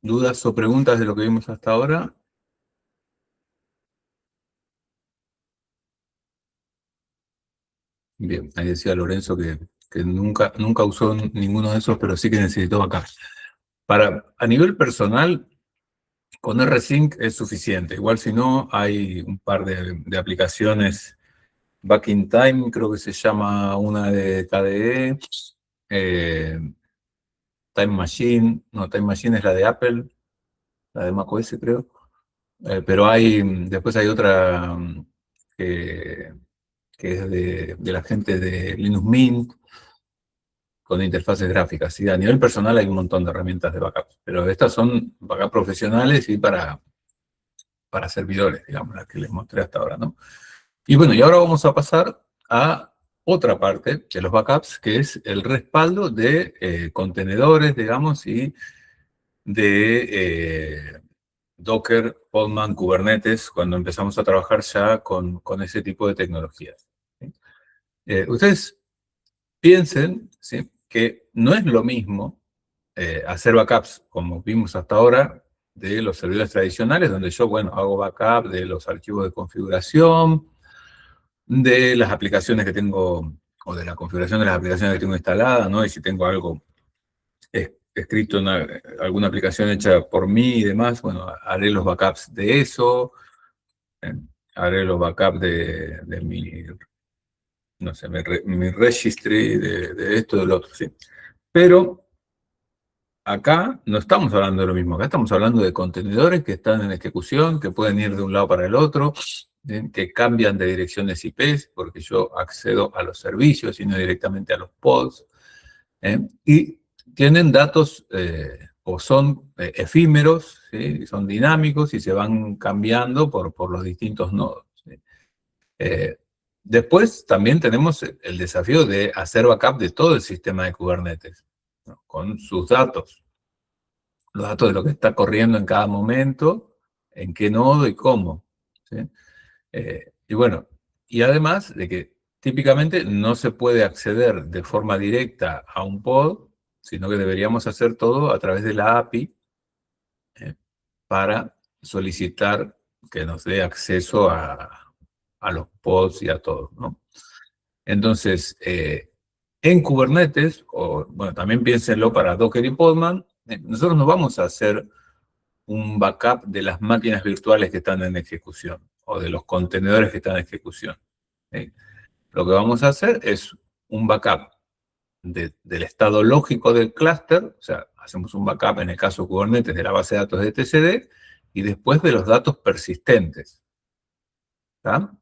¿Dudas o preguntas de lo que vimos hasta ahora? Bien, ahí decía Lorenzo que nunca usó ninguno de esos, pero sí que necesitó acá. A nivel personal, con R-Sync es suficiente. Igual si no, hay un par de aplicaciones. Back in Time, creo que se llama una de KDE. eh, Time Machine, no, Time Machine es la de Apple, la de macOS creo. Pero después hay otra que, que es de la gente de Linux Mint, con interfaces gráficas. ¿Sí? A nivel personal hay un montón de herramientas de backup, pero estas son backup profesionales y para servidores, digamos, las que les mostré hasta ahora, ¿no? Y bueno, y ahora vamos a pasar a otra parte de los backups, que es el respaldo de contenedores, digamos, y de Docker, Podman, Kubernetes, cuando empezamos a trabajar ya con ese tipo de tecnologías. ¿Sí? Ustedes piensen, ¿sí?, que no es lo mismo hacer backups, como vimos hasta ahora, de los servidores tradicionales, donde yo, bueno, hago backup de los archivos de configuración, de las aplicaciones que tengo, o de la configuración de las aplicaciones que tengo instaladas, ¿no? Y si tengo algo escrito en alguna aplicación hecha por mí y demás, bueno, haré los backups de eso, eh, haré los backups de mi, no sé, mi registry, de esto, del otro, ¿sí? Pero acá no estamos hablando de lo mismo, acá estamos hablando de contenedores que están en ejecución, que pueden ir de un lado para el otro, que cambian de direcciones IP, porque yo accedo a los servicios y no directamente a los pods, y tienen datos o son efímeros, ¿sí? Son dinámicos y se van cambiando por los distintos nodos. ¿Sí? Eh, Después también tenemos el desafío de hacer backup de todo el sistema de Kubernetes, ¿no? Con sus datos, los datos de lo que está corriendo en cada momento, en qué nodo y cómo. ¿Sí? Y bueno, y además de que típicamente no se puede acceder de forma directa a un pod, sino que deberíamos hacer todo a través de la API para solicitar que nos dé acceso a los pods y a todo, ¿no? Entonces, en Kubernetes, o bueno, también piénsenlo para Docker y Podman, nosotros no vamos a hacer un backup de las máquinas virtuales que están en ejecución o de los contenedores que están en ejecución. ¿Sí? Lo que vamos a hacer es un backup del estado lógico del clúster, o sea, hacemos un backup en el caso de Kubernetes de la base de datos de etcd y después de los datos persistentes. ¿Tá?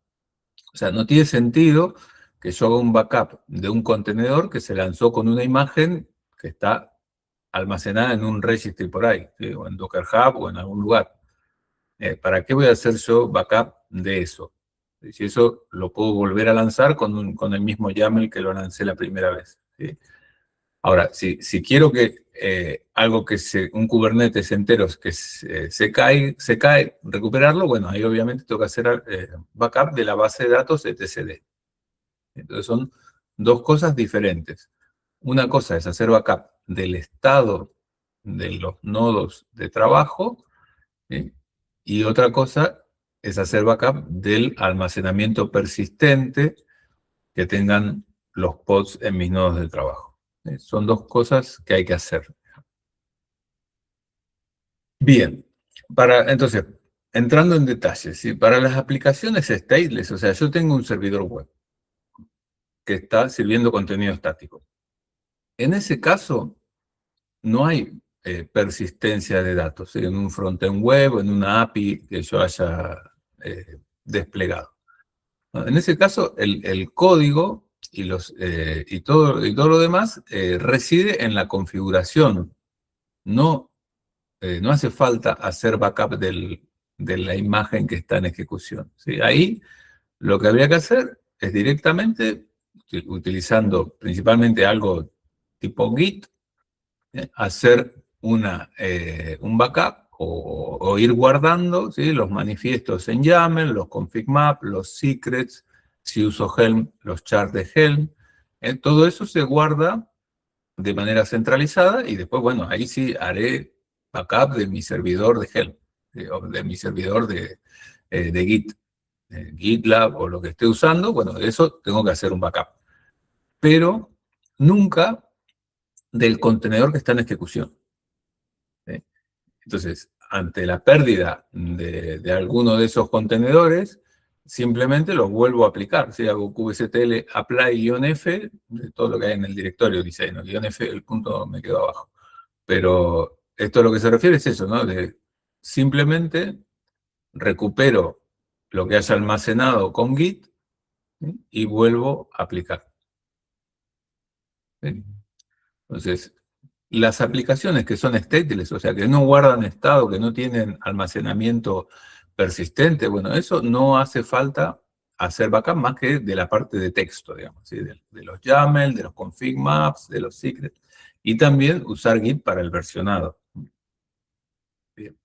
O sea, no tiene sentido que yo haga un backup de un contenedor que se lanzó con una imagen que está almacenada en un registry por ahí, ¿sí? O en Docker Hub o en algún lugar. ¿Para qué voy a hacer yo backup de eso? Si eso lo puedo volver a lanzar con el mismo YAML que lo lancé la primera vez. ¿Sí? Ahora, si quiero que un Kubernetes entero que se cae, recuperarlo, bueno, ahí obviamente tengo que hacer backup de la base de datos etcd. Entonces son dos cosas diferentes. Una cosa es hacer backup del estado de los nodos de trabajo, ¿sí? Y otra cosa es hacer backup del almacenamiento persistente que tengan los pods en mis nodos de trabajo. Son dos cosas que hay que hacer. Bien, entonces, entrando en detalles, ¿sí? Para las aplicaciones stateless, o sea, yo tengo un servidor web que está sirviendo contenido estático. En ese caso, no hay persistencia de datos, ¿sí? En un frontend web o en una API que yo haya desplegado. En ese caso, el código y todo lo demás reside en la configuración. No hace falta hacer backup de la imagen que está en ejecución. ¿Sí? Ahí lo que habría que hacer es directamente, utilizando principalmente algo tipo Git, hacer un backup o ir guardando, ¿sí?, los manifiestos en YAML, los config map, los secrets, si uso Helm, los charts de Helm. Todo eso se guarda de manera centralizada y después, bueno, ahí sí haré backup de mi servidor de Helm, o de mi servidor de Git, GitLab o lo que esté usando, bueno, de eso tengo que hacer un backup. Pero nunca del contenedor que está en ejecución. ¿Sí? Entonces, ante la pérdida de alguno de esos contenedores, simplemente los vuelvo a aplicar. Si hago kubectl apply-f, de todo lo que hay en el directorio, dice, ¿no? -f, el punto me quedó abajo. Pero esto a lo que se refiere es eso, ¿no? De simplemente recupero lo que haya almacenado con Git, ¿sí? Y vuelvo a aplicar. ¿Sí? Entonces, las aplicaciones que son stateless, o sea, que no guardan estado, que no tienen almacenamiento persistente, bueno, eso no hace falta hacer backup más que de la parte de texto, digamos, ¿sí? De los YAML, de los config maps, de los secrets, y también usar Git para el versionado. Bien.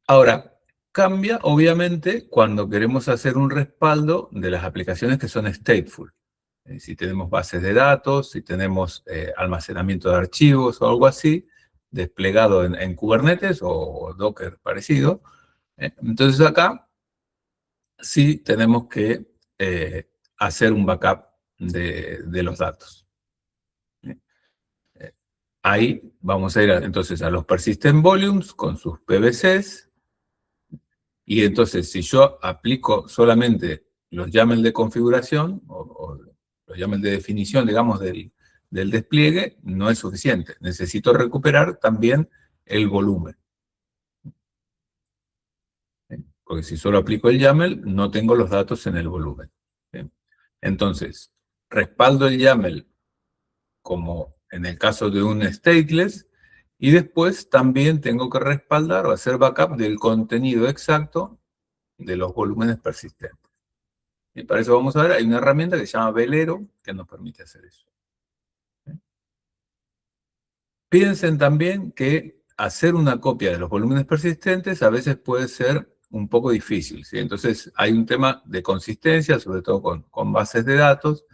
Ahora, cambia obviamente cuando queremos hacer un respaldo de las aplicaciones que son stateful. Si tenemos bases de datos, si tenemos almacenamiento de archivos o algo así, desplegado en Kubernetes o Docker parecido. Entonces acá sí tenemos que hacer un backup de los datos. Ahí vamos a ir entonces a los persistent volumes con sus PVCs. Y entonces, si yo aplico solamente los YAML de configuración o los YAML de definición, digamos, del despliegue, no es suficiente. Necesito recuperar también el volumen. Porque si solo aplico el YAML, no tengo los datos en el volumen. Entonces, respaldo el YAML como en el caso de un stateless, y después también tengo que respaldar o hacer backup del contenido exacto de los volúmenes persistentes. Y para eso vamos a ver, hay una herramienta que se llama Velero que nos permite hacer eso. Piensen también que hacer una copia de los volúmenes persistentes a veces puede ser un poco difícil, ¿sí? Entonces hay un tema de consistencia, sobre todo con bases de datos.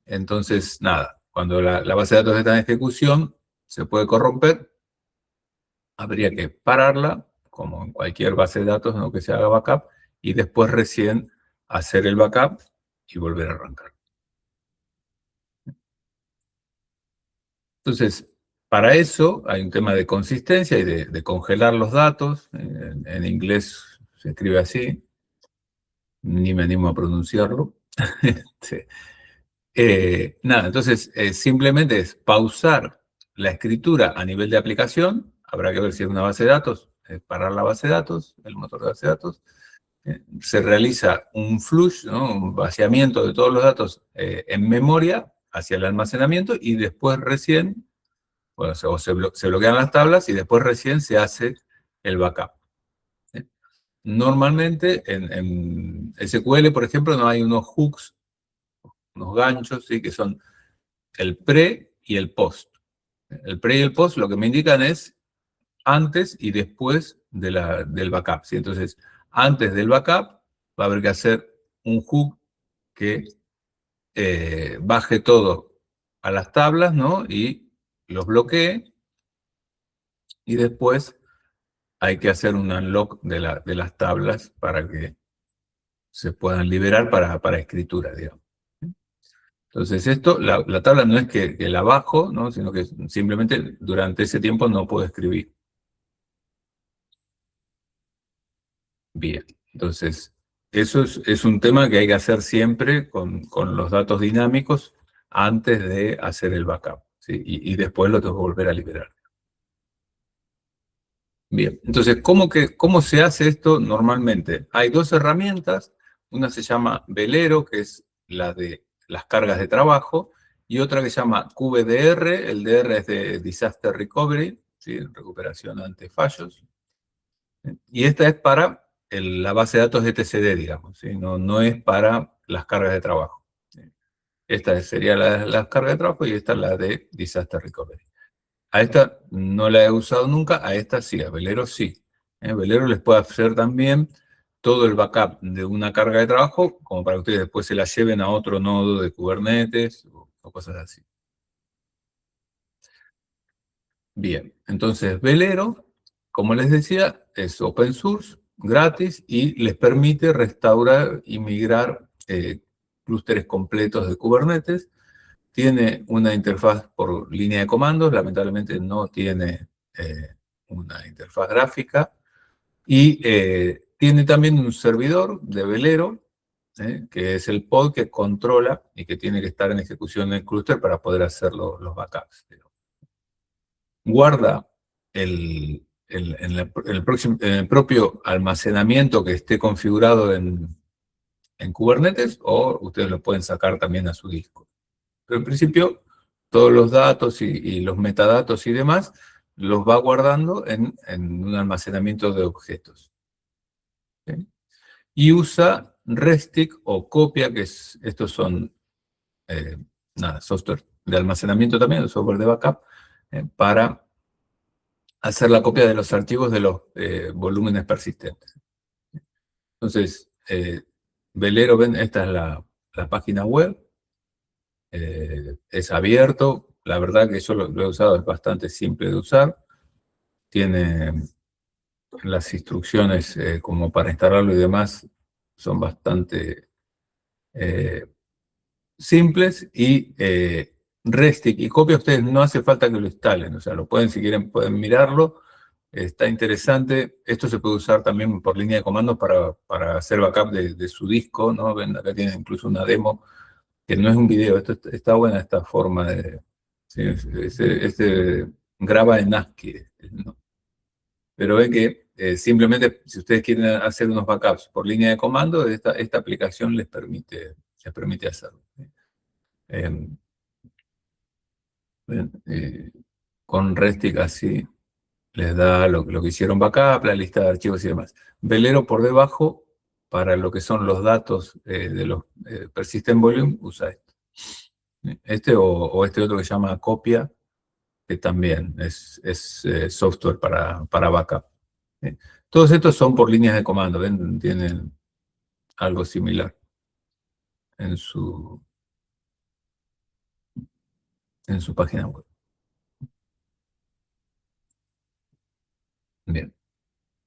Entonces, nada, cuando la base de datos está en ejecución, se puede corromper, habría que pararla, como en cualquier base de datos, no que se haga backup, y después recién hacer el backup y volver a arrancar. Entonces, para eso hay un tema de consistencia y de congelar los datos. En inglés se escribe así, ni me animo a pronunciarlo. Este, nada, entonces simplemente es pausar la escritura a nivel de aplicación. Habrá que ver si es una base de datos, parar la base de datos, el motor de base de datos. Se realiza un flush, ¿no? Un vaciamiento de todos los datos en memoria hacia el almacenamiento y después recién, bueno, se bloquean las tablas y después recién se hace el backup. ¿Sí? Normalmente en SQL, por ejemplo, no hay unos hooks, unos ganchos, ¿sí? Que son el pre y el post. El pre y el post lo que me indican es antes y después del backup, ¿sí? Entonces, antes del backup va a haber que hacer un hook que baje todo a las tablas, ¿no? Y los bloquee. Y después hay que hacer un unlock de las tablas para que se puedan liberar para escritura, digamos. Entonces esto, la tabla no es que la bajo, ¿no? Sino que simplemente durante ese tiempo no puedo escribir. Bien, entonces eso es un tema que hay que hacer siempre con los datos dinámicos antes de hacer el backup, ¿sí? Y después lo tengo que volver a liberar. Bien, entonces, ¿cómo se hace esto normalmente? Hay dos herramientas, una se llama Velero, que es la de las cargas de trabajo, y otra que se llama QBDR, el DR es de Disaster Recovery, ¿sí? Recuperación ante fallos, y esta es para la base de datos etcd, digamos, ¿sí? No es para las cargas de trabajo. ¿Sí? Esta sería la carga de trabajo y esta es la de Disaster Recovery. A esta no la he usado nunca, a esta sí, a Velero sí. Velero les puede hacer también todo el backup de una carga de trabajo, como para que ustedes después se la lleven a otro nodo de Kubernetes o cosas así. Bien, entonces Velero, como les decía, es open source, gratis, y les permite restaurar y migrar clústeres completos de Kubernetes. Tiene una interfaz por línea de comandos, lamentablemente no tiene una interfaz gráfica, y tiene también un servidor de Velero, que es el pod que controla y que tiene que estar en ejecución en el clúster para poder hacer los backups. Guarda en el propio almacenamiento que esté configurado en Kubernetes, o ustedes lo pueden sacar también a su disco. Pero en principio, todos los datos y los metadatos y demás los va guardando en un almacenamiento de objetos. ¿Sí? Y usa Restic o Copia, estos son software de almacenamiento también, software de backup, para hacer la copia de los archivos de los volúmenes persistentes. Entonces, Velero, esta es la página web, es abierto, la verdad que yo lo he usado, es bastante simple de usar, tiene las instrucciones como para instalarlo y demás, son bastante simples, y Restic y Copia ustedes no hace falta que lo instalen, o sea, lo pueden, si quieren, pueden mirarlo. Está interesante. Esto se puede usar también por línea de comandos para hacer backup de su disco, ¿no? Ven, acá tienen incluso una demo, que no es un video. Esto está buena esta forma de... Sí, graba en ASCII, ¿no? Pero ven que simplemente, si ustedes quieren hacer unos backups por línea de comando, esta aplicación les permite hacerlo. Eh, con Restic así les da lo que hicieron backup, la lista de archivos y demás. Velero por debajo, para lo que son los datos de los persistent volume, usa esto. Este o este otro que se llama Copia, que también es software para backup. Todos estos son por líneas de comando, ¿ven? Tienen algo similar en su página web. Bien.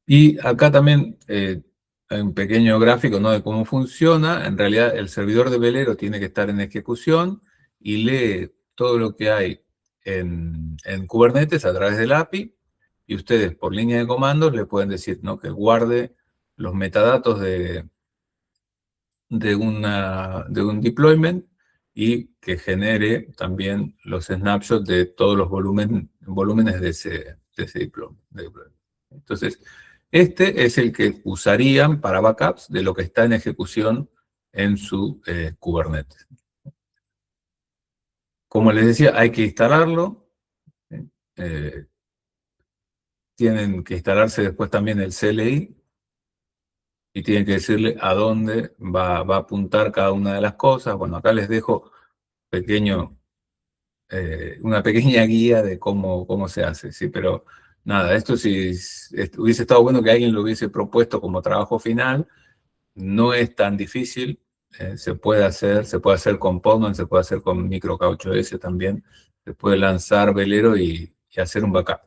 Y acá también hay un pequeño gráfico, ¿no?, de cómo funciona. En realidad, el servidor de Velero tiene que estar en ejecución y lee todo lo que hay en Kubernetes a través del API, y ustedes por línea de comandos le pueden decir, ¿no?, que guarde los metadatos de un deployment, y que genere también los snapshots de todos los volúmenes de ese deployment. Entonces, este es el que usarían para backups de lo que está en ejecución en su Kubernetes. Como les decía, hay que instalarlo. Eh, Tienen que instalarse después también el CLI, y tienen que decirle a dónde va a apuntar cada una de las cosas. Bueno, acá les dejo una pequeña guía de cómo se hace, ¿sí? Pero nada, esto sí hubiese estado bueno que alguien lo hubiese propuesto como trabajo final. No es tan difícil, se puede hacer con Postman, se puede hacer con MicroK8s también, se puede lanzar Velero y hacer un backup.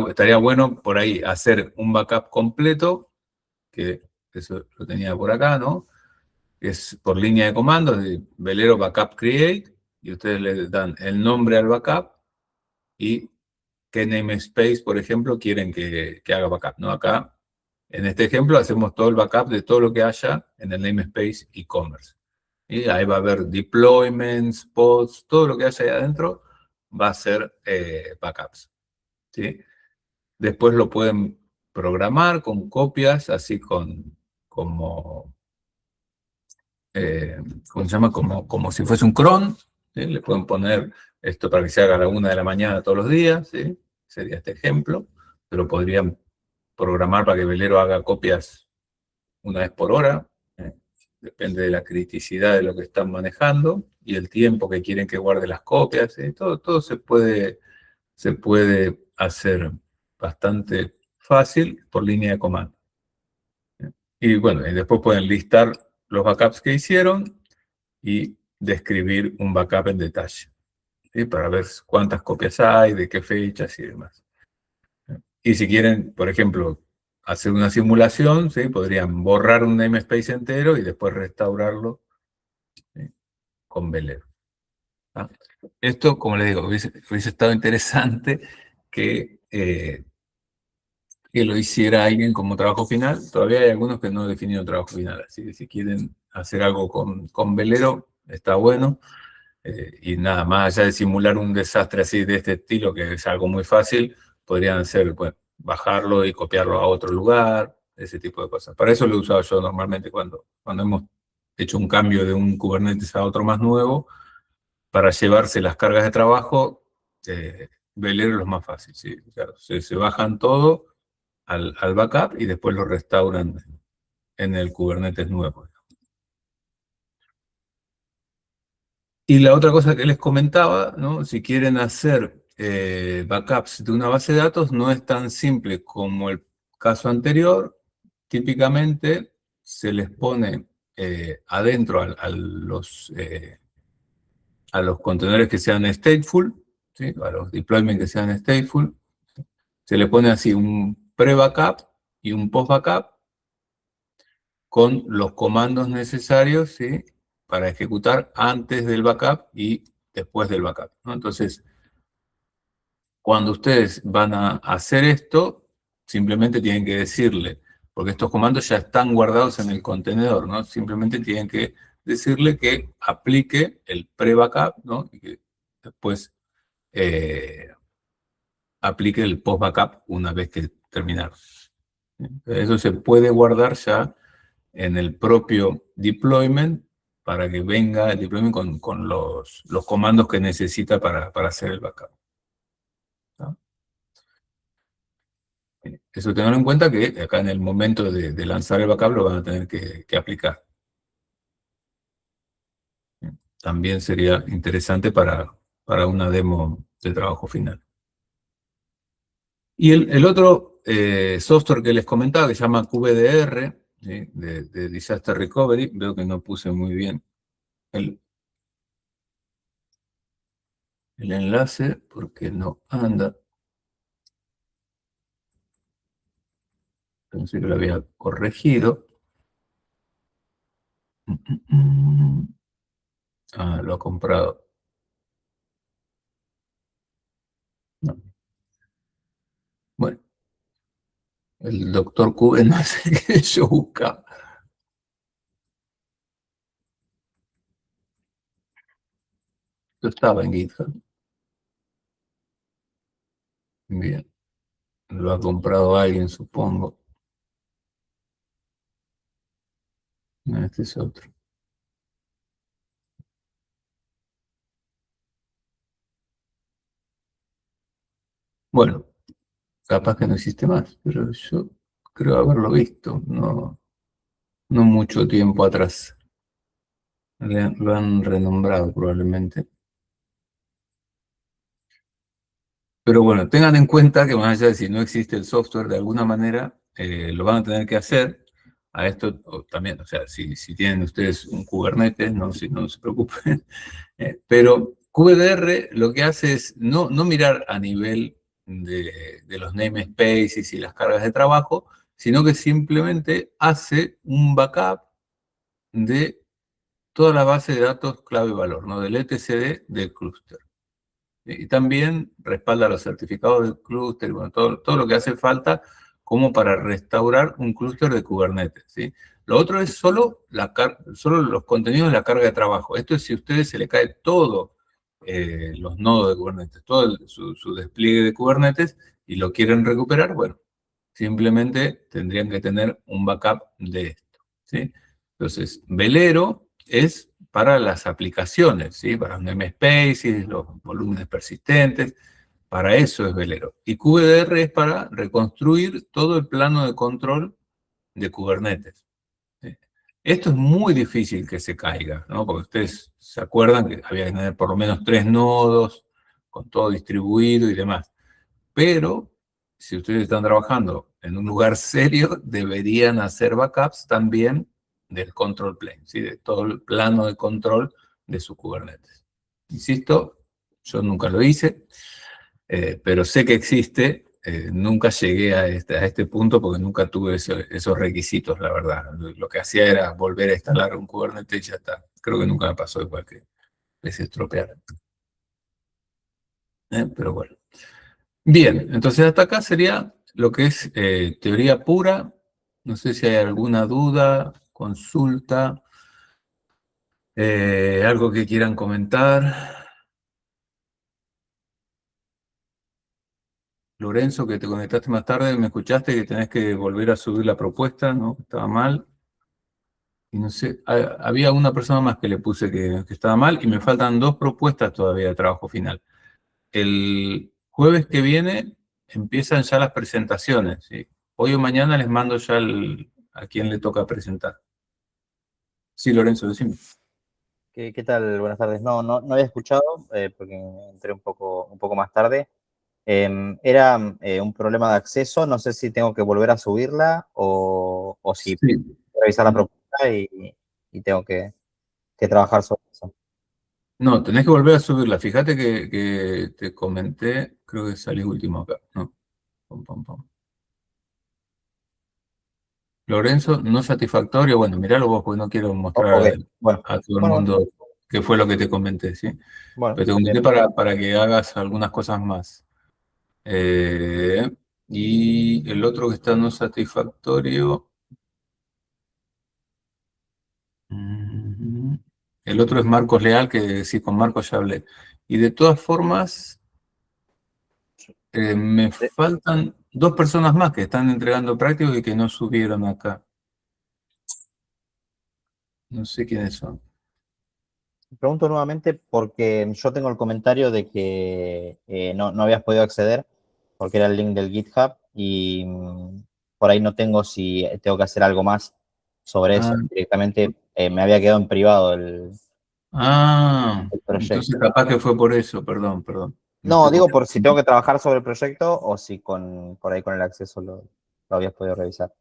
Estaría bueno por ahí hacer un backup completo, que eso lo tenía por acá, ¿no? Es por línea de comandos, de Velero Backup Create, y ustedes le dan el nombre al backup y qué namespace, por ejemplo, quieren que haga backup, ¿no? Acá, en este ejemplo, hacemos todo el backup de todo lo que haya en el namespace e-commerce. Y ahí va a haber deployments, pods, todo lo que haya ahí adentro va a ser backups, ¿sí? Después lo pueden programar con copias, así ¿cómo se llama? Como si fuese un cron, ¿sí? Le pueden poner esto para que se haga a la 1 de la mañana todos los días, ¿sí? Sería este ejemplo, pero podrían programar para que Velero haga copias una vez por hora, ¿eh? Depende de la criticidad de lo que están manejando y el tiempo que quieren que guarde las copias, ¿sí? Todo se puede hacer bastante fácil por línea de comando. Y bueno, y después pueden listar los backups que hicieron y describir un backup en detalle. ¿sí? Para ver cuántas copias hay, de qué fechas y demás. Y si quieren, por ejemplo, hacer una simulación, ¿sí? Podrían borrar un namespace entero y después restaurarlo, ¿sí? Con Velero. ¿Ah? Esto, como les digo, hubiese estado interesante que lo hiciera alguien como trabajo final. Todavía hay algunos que no han definido trabajo final, así que si quieren hacer algo con Velero, está bueno. Y nada, más allá de simular un desastre así de este estilo, que es algo muy fácil, podrían hacer, bueno, bajarlo y copiarlo a otro lugar, ese tipo de cosas. Para eso lo he usado yo normalmente cuando hemos hecho un cambio de un Kubernetes a otro más nuevo, para llevarse las cargas de trabajo, Velero es lo más fácil, ¿sí? Claro, se bajan todo al backup y después lo restauran en el Kubernetes nuevo. Y la otra cosa que les comentaba, ¿no? Si quieren hacer backups de una base de datos, no es tan simple como el caso anterior. Típicamente se les pone adentro a los contenedores que sean stateful, ¿sí? A los deployments que sean stateful, se le pone así un pre-backup y un post-backup con los comandos necesarios, ¿sí? Para ejecutar antes del backup y después del backup, ¿no? Entonces, cuando ustedes van a hacer esto, simplemente tienen que decirle, porque estos comandos ya están guardados en el contenedor, ¿no? Simplemente tienen que decirle que aplique el pre-backup, ¿no? Y que después aplique el post-backup una vez que terminaron. Eso se puede guardar ya en el propio deployment para que venga el deployment con los comandos que necesita para hacer el backup, ¿no? Eso tengan en cuenta que acá en el momento de lanzar el backup lo van a tener que aplicar. También sería interesante para una demo de trabajo final. Y el otro software que les comentaba, que se llama QBDR, ¿sí? de Disaster Recovery, veo que no puse muy bien el enlace porque no anda. Pensé que lo había corregido. Ah, lo ha comprado. No. Bueno, el doctor Cube no sé qué yo buscaba. Yo estaba en GitHub. Bien. Lo ha comprado alguien, supongo. No, este es otro. Bueno, capaz que no existe más, pero yo creo haberlo visto, no, no mucho tiempo atrás. Lo han renombrado probablemente. Pero bueno, tengan en cuenta que más allá de si no existe el software, de alguna manera lo van a tener que hacer. A esto también, o sea, si tienen ustedes un Kubernetes, no se preocupen. Pero QDR lo que hace es no mirar a nivel de los namespaces y las cargas de trabajo, sino que simplemente hace un backup de toda la base de datos clave-valor, ¿no? Del etcd del clúster. Y también respalda los certificados del clúster, bueno, todo lo que hace falta como para restaurar un clúster de Kubernetes, ¿sí? Lo otro es solo los contenidos de la carga de trabajo. Esto es si a ustedes se le cae todo los nodos de Kubernetes, todo su despliegue de Kubernetes y lo quieren recuperar, bueno, simplemente tendrían que tener un backup de esto, ¿sí? Entonces, Velero es para las aplicaciones, ¿sí? Para los namespaces, los volúmenes persistentes, para eso es Velero. Y QDR es para reconstruir todo el plano de control de Kubernetes, ¿sí? Esto es muy difícil que se caiga, ¿no? Porque ustedes se acuerdan que había que tener por lo menos 3 nodos, con todo distribuido y demás. Pero si ustedes están trabajando en un lugar serio, deberían hacer backups también del control plane, ¿sí? De todo el plano de control de su Kubernetes. Insisto, Yo nunca lo hice, pero sé que existe. Nunca llegué a este punto porque nunca tuve esos requisitos, la verdad. Lo que hacía era volver a instalar un Kubernetes y ya está. Creo que nunca me pasó igual que se estropeara. Pero bueno. Bien, entonces hasta acá sería lo que es teoría pura. No sé si hay alguna duda, consulta, algo que quieran comentar. Lorenzo, que te conectaste más tarde, me escuchaste que tenés que volver a subir la propuesta, ¿no? Estaba mal. Y no sé, había una persona más que le puse que estaba mal y me faltan 2 propuestas todavía de trabajo final. El jueves que viene empiezan ya las presentaciones, ¿sí? Hoy o mañana les mando ya a quien le toca presentar. Sí, Lorenzo, decime. ¿Qué tal? Buenas tardes. No había escuchado porque entré un poco más tarde. Era un problema de acceso. No sé si tengo que volver a subirla o si Sí. revisar la propuesta y tengo que trabajar sobre eso. No, tenés que volver a subirla. Fíjate que te comenté, creo que salí último acá. No. Pum, pum, pum. Lorenzo, no satisfactorio. Bueno, miralo vos, porque no quiero Ok, mostrar bueno, a todo el bueno, mundo qué fue lo que te comenté, ¿sí? bueno, Pero te comenté bien. para que hagas algunas cosas más. Eh, y el otro que está no satisfactorio. mm, El otro es Marcos Leal, que sí, con Marcos ya hablé. Y de todas formas, me Eh, faltan 2 personas más que están entregando prácticos y que no subieron acá. No sé quiénes son. Pregunto nuevamente porque yo tengo el comentario de que no habías podido acceder porque era el link del GitHub y por ahí no tengo si tengo que hacer algo más sobre Ah, eso. Directamente me había quedado en privado el entonces proyecto. capaz que fue por eso, perdón. Me No, estoy digo por si tengo confundiendo. que trabajar sobre el proyecto o si por ahí con el acceso lo habías podido revisar.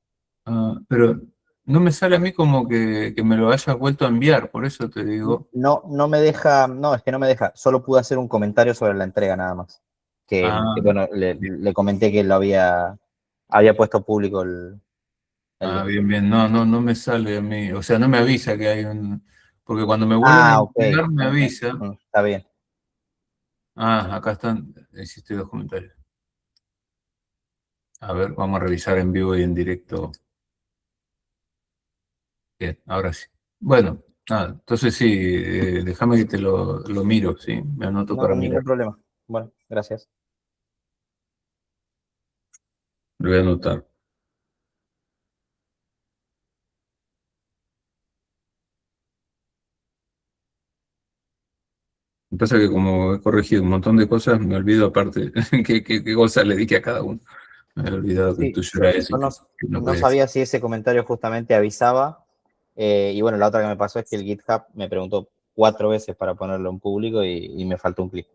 Pero no me sale a mí como que me lo hayas vuelto a enviar, por eso te digo. No me deja, no, es que no me deja. Solo pude hacer un comentario sobre la entrega nada más. Ah, Bueno, bien, le comenté que había puesto público el link. bien, bien. No me sale a mí. O sea, no me avisa que hay un. Porque cuando me vuelven a Ah, ok. entregar, me avisa. Está bien. Acá están. Hiciste 2 comentarios. A ver, vamos a revisar en vivo y en directo. Bien, ahora sí. Bueno, nada, entonces sí, déjame que te lo miro, ¿sí? Me anoto No, para mirar. ningún problema. Bueno, gracias. Lo voy a anotar. Lo que pasa es que como he corregido un montón de cosas, me olvido aparte qué cosas le dije a cada uno. Me he olvidado que el Sí, tuyo era ese yo y que no no podía decir. sabía si ese comentario justamente avisaba. Y bueno, la otra que me pasó es que el GitHub me preguntó 4 veces para ponerlo en público y me faltó un clic.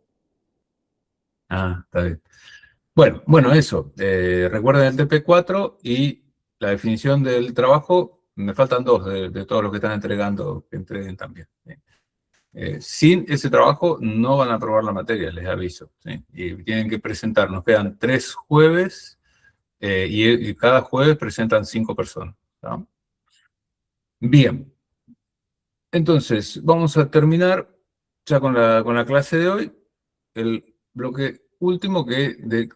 Está bien. Bueno, eso. Recuerden el TP4 y la definición del trabajo. Me faltan 2 de todos los que están entregando, que entreguen también, ¿sí? Sin ese trabajo no van a aprobar la materia, les aviso, ¿sí? Y tienen que presentar, nos quedan 3 jueves y cada jueves presentan 5 personas, ¿no? Bien, entonces vamos a terminar ya con la clase de hoy, el bloque último que es de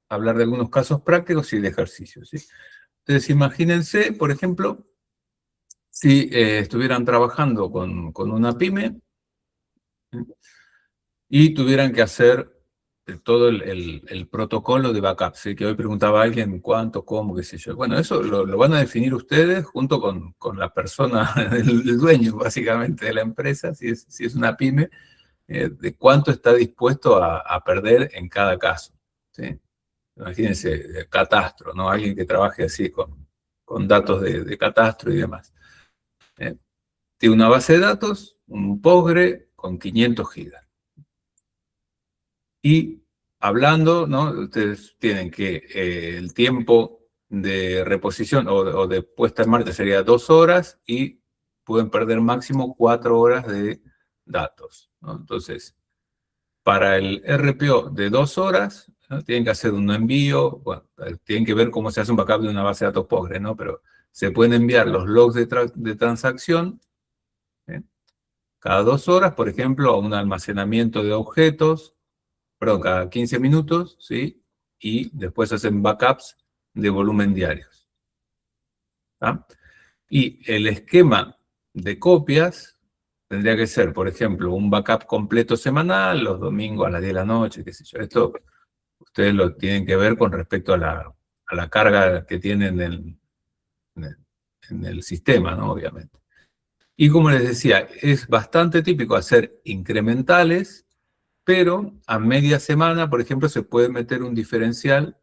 hablar de algunos casos prácticos y de ejercicios, ¿sí? Entonces imagínense, por ejemplo, si estuvieran trabajando con una pyme, ¿sí? Y tuvieran que hacer todo el protocolo de backup, ¿sí? Que hoy preguntaba alguien cuánto, cómo, qué sé yo. Bueno, eso lo van a definir ustedes junto con la persona, el dueño básicamente de la empresa, si es una pyme, de cuánto está dispuesto a perder en cada caso, ¿sí? Imagínense, catastro, ¿no? Alguien que trabaje así con datos de catastro y demás. ¿Eh? Tiene una base de datos, un Postgre con 500 gigas. Y hablando, ¿no? Ustedes tienen que el tiempo de reposición o de puesta en marcha sería 2 horas y pueden perder máximo 4 horas de datos, ¿no? Entonces, para el RPO de 2 horas, ¿no? Tienen que hacer un envío, bueno, tienen que ver cómo se hace un backup de una base de datos Postgre, ¿no? Pero se pueden enviar los logs de transacción, ¿eh? Cada 2 horas, por ejemplo, a un almacenamiento de objetos, perdón, cada 15 minutos, ¿sí? Y después hacen backups de volumen diarios. ¿Tá? Y el esquema de copias tendría que ser, por ejemplo, un backup completo semanal, los domingos a las 10 de la noche, qué sé yo. Esto ustedes lo tienen que ver con respecto a la carga que tienen en el sistema, ¿no? Obviamente. Y como les decía, es bastante típico hacer incrementales, pero a media semana, por ejemplo, se puede meter un diferencial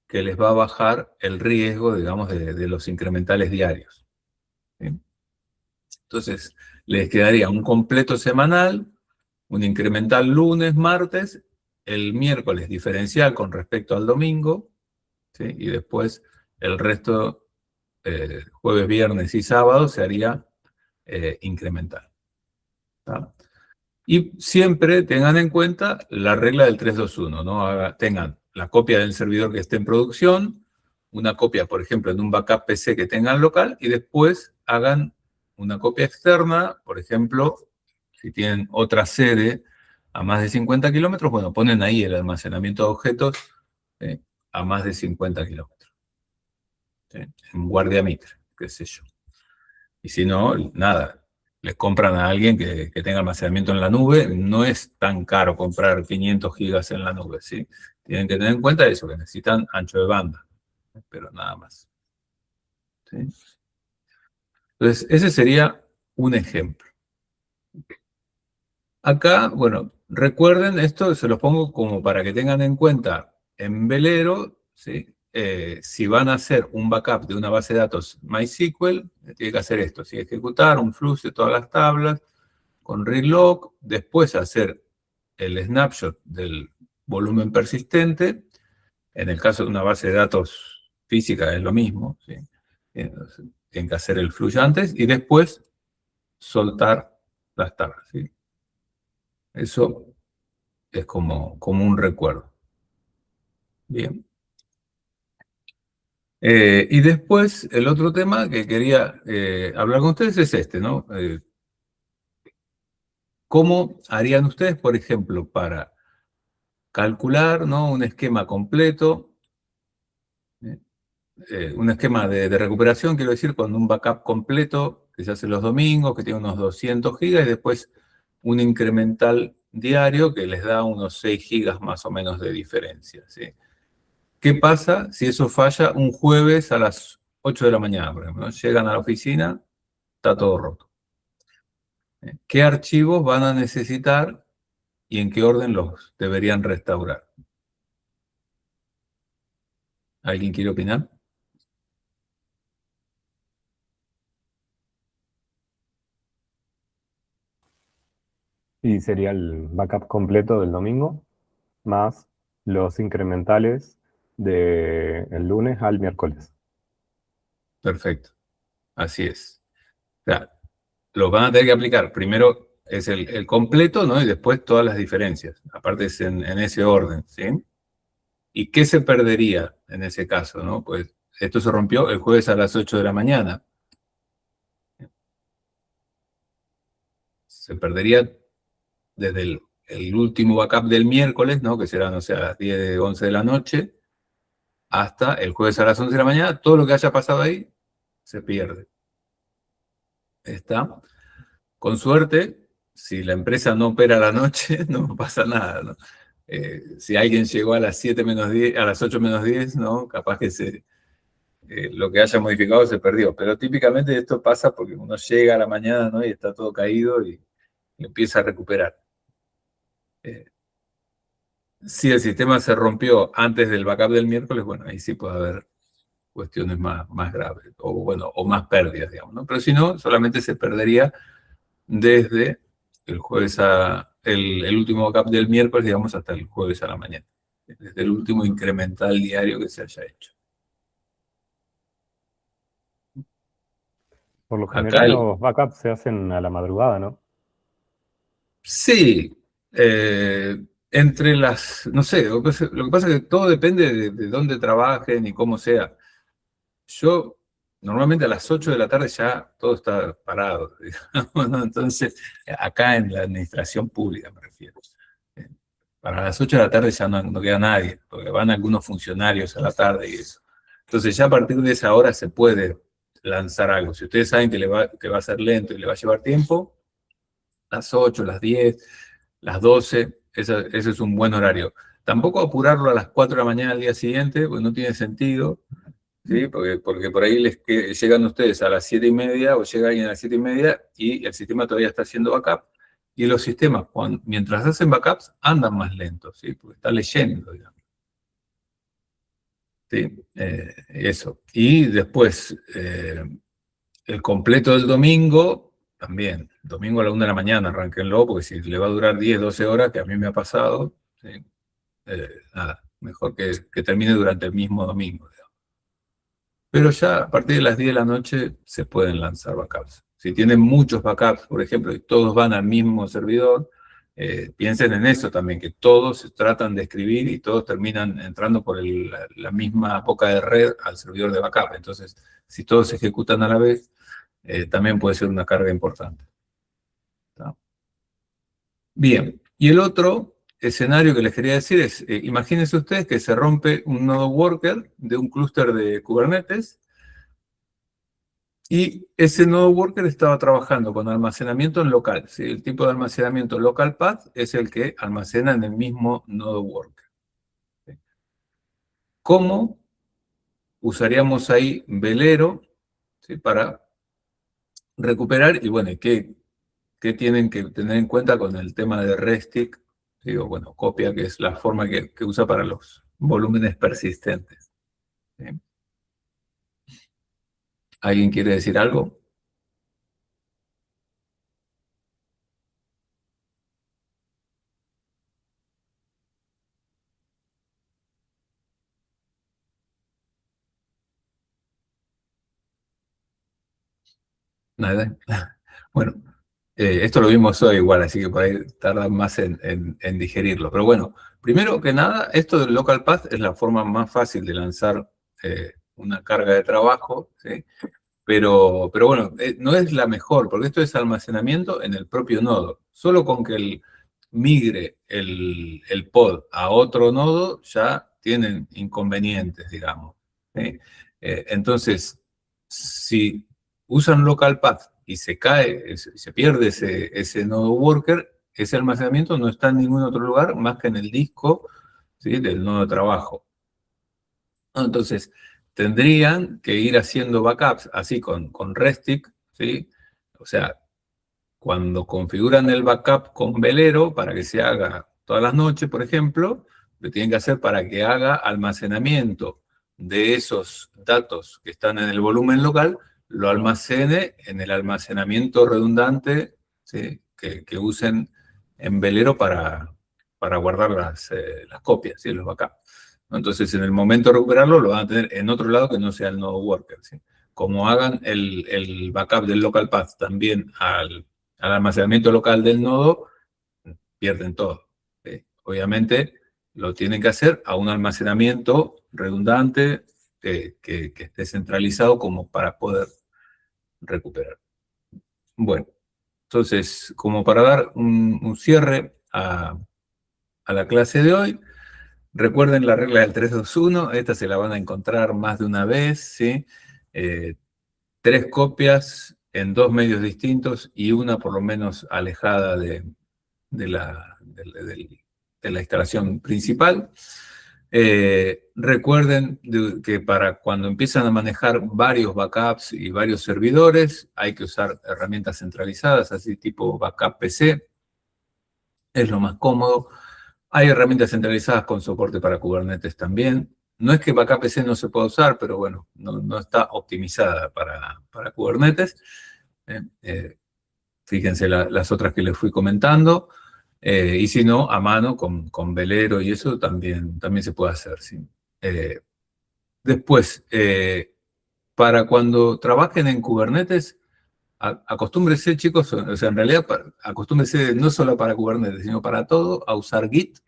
que les va a bajar el riesgo, digamos, de los incrementales diarios. ¿Sí? Entonces, les quedaría un completo semanal, un incremental lunes, martes, el miércoles diferencial con respecto al domingo, ¿sí? Y después el resto, jueves, viernes y sábado, se haría incremental. ¿Tá? Y siempre tengan en cuenta la regla del 3-2-1, ¿no? Tengan la copia del servidor que esté en producción, una copia, por ejemplo, en un backup PC que tengan local, y después hagan una copia externa, por ejemplo, si tienen otra sede a más de 50 kilómetros, bueno, ponen ahí el almacenamiento de objetos a más de 50 kilómetros, ¿sí? En Guardia Mitre, qué sé yo. Y si no, nada, les compran a alguien que tenga almacenamiento en la nube. No es tan caro comprar 500 gigas en la nube, ¿sí? Tienen que tener en cuenta eso, que necesitan ancho de banda, pero nada más, ¿sí? Entonces, ese sería un ejemplo. Acá, bueno, recuerden, esto se los pongo como para que tengan en cuenta en Velero, ¿sí? Si van a hacer un backup de una base de datos MySQL, tiene que hacer esto, ¿sí? Ejecutar un flush de todas las tablas, con read log, después hacer el snapshot del volumen persistente. En el caso de una base de datos física es lo mismo, ¿sí? Tienen que hacer el flush antes y después soltar las tablas, ¿sí? Eso es como un recuerdo. Bien. Y después, el otro tema que quería hablar con ustedes es este, ¿no? ¿Cómo harían ustedes, por ejemplo, para calcular, ¿no? Un esquema completo, un esquema de recuperación, quiero decir, con un backup completo que se hace los domingos, que tiene unos 200 gigas, y después un incremental diario que les da unos 6 gigas más o menos de diferencia, ¿sí? ¿Qué pasa si eso falla un jueves a las 8 de la mañana, por ejemplo, ¿no? Llegan a la oficina, está todo roto. ¿Qué archivos van a necesitar y en qué orden los deberían restaurar? ¿Alguien quiere opinar? Y sería el backup completo del domingo, más los incrementales del lunes al miércoles. Perfecto, así es. O sea, los van a tener que aplicar. Primero es el completo, ¿no? Y después todas las diferencias. Aparte es en ese orden, ¿sí? ¿Y qué se perdería en ese caso, no? Pues esto se rompió el jueves a las 8 de la mañana. Se perdería desde el último backup del miércoles, ¿no? Que será, no sé, a las 10, 11 de la noche, hasta el jueves a las 11 de la mañana. Todo lo que haya pasado ahí se pierde. ¿Está? Con suerte, si la empresa no opera a la noche, no pasa nada, ¿no? Si alguien llegó a las 7 menos 10, a las 8 menos 10, ¿no? Capaz que lo que haya modificado se perdió. Pero típicamente esto pasa porque uno llega a la mañana, ¿no? Y está todo caído y empieza a recuperar. Si el sistema se rompió antes del backup del miércoles, bueno, ahí sí puede haber cuestiones más graves, o bueno, o más pérdidas, digamos, ¿no? Pero si no, solamente se perdería desde el jueves el último backup del miércoles, digamos, hasta el jueves a la mañana. Desde el último incremental diario que se haya hecho. Por lo Acá general los backups se hacen a la madrugada, ¿no? sí, Entre las, no sé, lo que pasa es que todo depende de dónde trabajen y cómo sea. Yo normalmente a las 8 de la tarde ya todo está parado, digamos, ¿no? Entonces, acá en la administración pública me refiero. Eh, Para las 8 de la tarde ya no queda nadie, porque van algunos funcionarios a la tarde y eso. Entonces ya a partir de esa hora se puede lanzar algo. Si ustedes saben que va a ser lento y le va a llevar tiempo, las 8, las 10, las 12, ese es un buen horario. Tampoco apurarlo a las 4 de la mañana al día siguiente, pues no tiene sentido, ¿sí? Porque por ahí llegan ustedes a las 7:30 o llega alguien a las 7:30 y el sistema todavía está haciendo backup. Y los sistemas, mientras hacen backups, andan más lentos, ¿sí? Porque está leyendo, digamos. Sí, eso. Y después, el completo del domingo, también. Domingo a la 1 de la mañana, arránquenlo, porque si le va a durar 10, 12 horas, que a mí me ha pasado, ¿sí? Nada, mejor que termine durante el mismo domingo, digamos. Pero ya a partir de las 10 de la noche se pueden lanzar backups. Si tienen muchos backups, por ejemplo, y todos van al mismo servidor, piensen en eso también, que todos se tratan de escribir y todos terminan entrando por la misma boca de red al servidor de backup. Entonces, si todos se ejecutan a la vez, también puede ser una carga importante. ¿Está? Bien, y el otro escenario que les quería decir es, imagínense ustedes que se rompe un nodo worker de un clúster de Kubernetes y ese nodo worker estaba trabajando con almacenamiento en local. ¿Sí? El tipo de almacenamiento local path es el que almacena en el mismo nodo worker. ¿Sí? ¿Cómo usaríamos ahí Velero, ¿sí? Para recuperar? Y bueno, ¿qué tienen que tener en cuenta con el tema de Restic? Digo, bueno, copia, que es la forma que usa para los volúmenes persistentes. ¿Sí? ¿Alguien quiere decir algo? Nada. Bueno, esto lo vimos hoy igual, así que por ahí tardan más en digerirlo. Pero bueno, primero que nada, esto del local path es la forma más fácil de lanzar una carga de trabajo, ¿sí? Pero bueno, no es la mejor, porque esto es almacenamiento en el propio nodo. Solo con que migre el pod a otro nodo, ya tienen inconvenientes, digamos. ¿Sí? Entonces, si usan local path y se cae, se pierde ese nodo worker, ese almacenamiento no está en ningún otro lugar más que en el disco, ¿sí? Del nodo de trabajo. Entonces, tendrían que ir haciendo backups así con Restic, ¿sí? O sea, cuando configuran el backup con Velero para que se haga todas las noches, por ejemplo, lo tienen que hacer para que haga almacenamiento de esos datos que están en el volumen local, lo almacene en el almacenamiento redundante, ¿sí? que usen en Velero para guardar las copias, ¿sí? Los backups. Entonces, en el momento de recuperarlo, lo van a tener en otro lado que no sea el nodo worker, ¿sí? Como hagan el backup del local path también al almacenamiento local del nodo, pierden todo. ¿Sí? Obviamente lo tienen que hacer a un almacenamiento redundante que esté centralizado como para poder recuperar. Bueno, entonces, como para dar un cierre a la clase de hoy, recuerden la regla del 3-2-1, esta se la van a encontrar más de una vez, ¿sí? 3 copias en 2 medios distintos y una por lo menos alejada de la instalación principal. Recuerden que para cuando empiezan a manejar varios backups y varios servidores, hay que usar herramientas centralizadas, así tipo backup PC, es lo más cómodo. Hay herramientas centralizadas con soporte para Kubernetes también. No es que Backup PC no se pueda usar, pero bueno, no está optimizada para Kubernetes. Fíjense las otras que les fui comentando. Y si no, a mano con Velero y eso también se puede hacer. ¿Sí? Después, para cuando trabajen en Kubernetes, acostúmbrese, chicos, o sea, en realidad, acostúmbrese no solo para Kubernetes, sino para todo, a usar Git,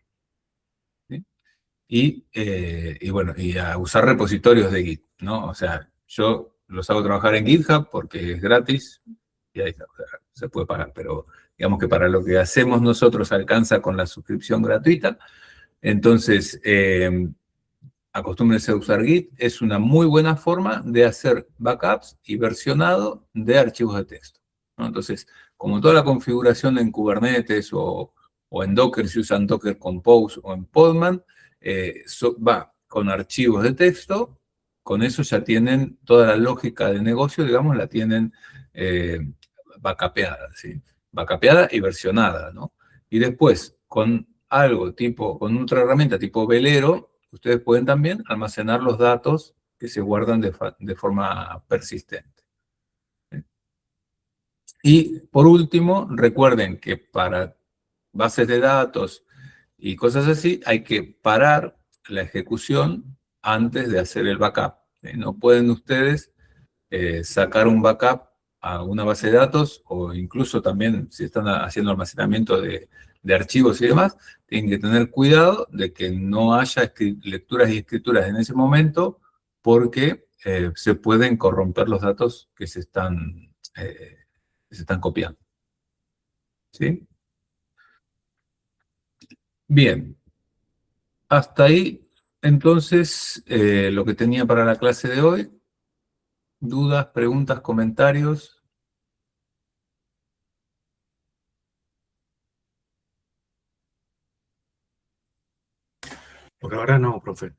¿sí? Y bueno, y a usar repositorios de Git, ¿no? O sea, yo los hago trabajar en GitHub porque es gratis y ahí está, o sea, se puede pagar, pero digamos que para lo que hacemos nosotros alcanza con la suscripción gratuita. Entonces, acostúmbrense a usar Git, es una muy buena forma de hacer backups y versionado de archivos de texto, ¿no? Entonces, como toda la configuración en Kubernetes o en Docker, si usan Docker Compose o en Podman, va con archivos de texto, con eso ya tienen toda la lógica de negocio, digamos, la tienen eh, backupeada, ¿sí? Backupeada y versionada, ¿no? Y después, con algo tipo, con otra herramienta tipo velero, ustedes pueden también almacenar los datos que se guardan de forma persistente. Y por último, recuerden que para bases de datos y cosas así, hay que parar la ejecución antes de hacer el backup. No pueden ustedes sacar un backup a una base de datos o incluso también si están haciendo almacenamiento de archivos y demás, tienen que tener cuidado de que no haya lecturas y escrituras en ese momento porque se pueden corromper los datos que se están copiando. ¿Sí? Bien, hasta ahí entonces lo que tenía para la clase de hoy. ¿Dudas, preguntas, comentarios? Por ahora no, profe.